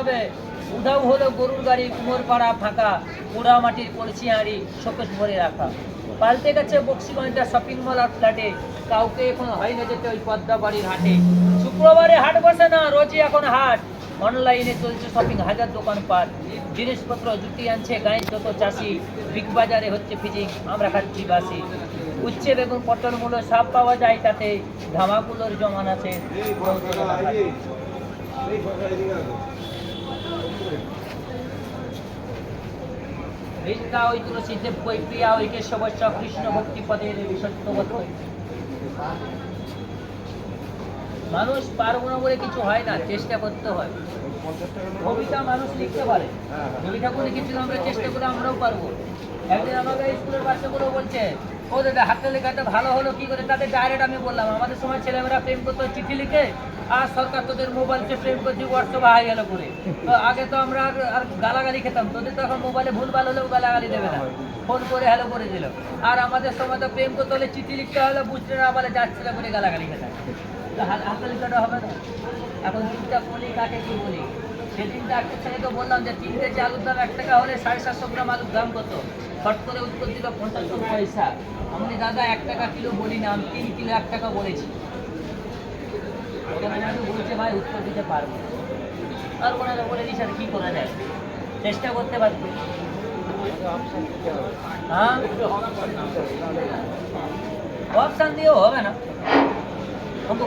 হবে। উধাও হলো গরুর গাড়ি, কুমোরপাড়া ফাঁকা, পোড়া মাটির কলসি হাঁড়ি শোকেস ভরে রাখা। পাল্টে গেছে বক্সিগঞ্জটা শপিং মল আর ফ্ল্যাটে, কাউকে এখন হয় না যেতে ওই পদ্মা বাড়ির হাটে। শুক্রবারে হাট বসে না, রোজই এখন হাট। অনলাইনে চলছে শপিং, হাজার দোকানপাট। জিনিসপত্র জুটি আনছে গাঁয়ের যত চাষি, বিগ বাজারে হচ্ছে ফিজিং, আমরা খাচ্ছি বাসি। উচ্ছে বেগুন পটল মূলো সব পাওয়া যায় তাতে, ধামাকুলোর জমান আছে। ভিক্ষা ওই তুলসী দেব কই প্রিয়া ওই কেশবস্য কৃষ্ণ ভক্তি পদে দেবী সত্যবত। মানুষ পারবো না বলে কিছু হয় না, চেষ্টা করতে হয়। কবিতা মানুষ লিখতে পারে, রবি ঠাকুর লিখেছিল, আমরা চেষ্টা করে আমরাও পারবো। একদিন আমাকে স্কুলের বাচ্চাগুলো বলছে, ও দাদা হাতের লেখাটা ভালো হলো কি করে? তাদের ডাইরেক্ট আমি বললাম, আমাদের সময় ছেলেমেয়েরা প্রেম করতো চিঠি লিখে, আর সরকার তোদের মোবাইলকে প্রেম করছি হোয়াটসঅ্যাপে হাই হ্যালো করে। তো আগে তো আমরা আর গালাগালি খেতাম, তোদের তো এখন মোবাইলে ভুলভাল হলেও গালাগালি দেবে না, ফোন করে হ্যালো করে দিল। আর আমাদের সময় তো প্রেম করতে হলে চিঠি লিখতে হলে বুঝতে না বলে যাচ্ছে না করে গালাগালি খেতাম। হাতের লেখাটা হবে না। এখন দুধটা বলি কাকে কি বলি? সেদিন ডাক্তার ছেলেকে বললাম যে 3 কেজি আলুর দাম 1 টাকা হলে 750 গ্রাম আলুর দাম কত? ফট করে উত্তর দিল 75 পয়সা। আমি দাদা 1 টাকা কিলো বলি না, আমি 3 কিলো 1 টাকা বলেছি। বলছে ভাই উত্তর দিতে পারবো আর কোনো বলে দিস, আর কি করা যায়, চেষ্টা করতে পারবো। হ্যাঁ অপশান দিয়েও হবে না।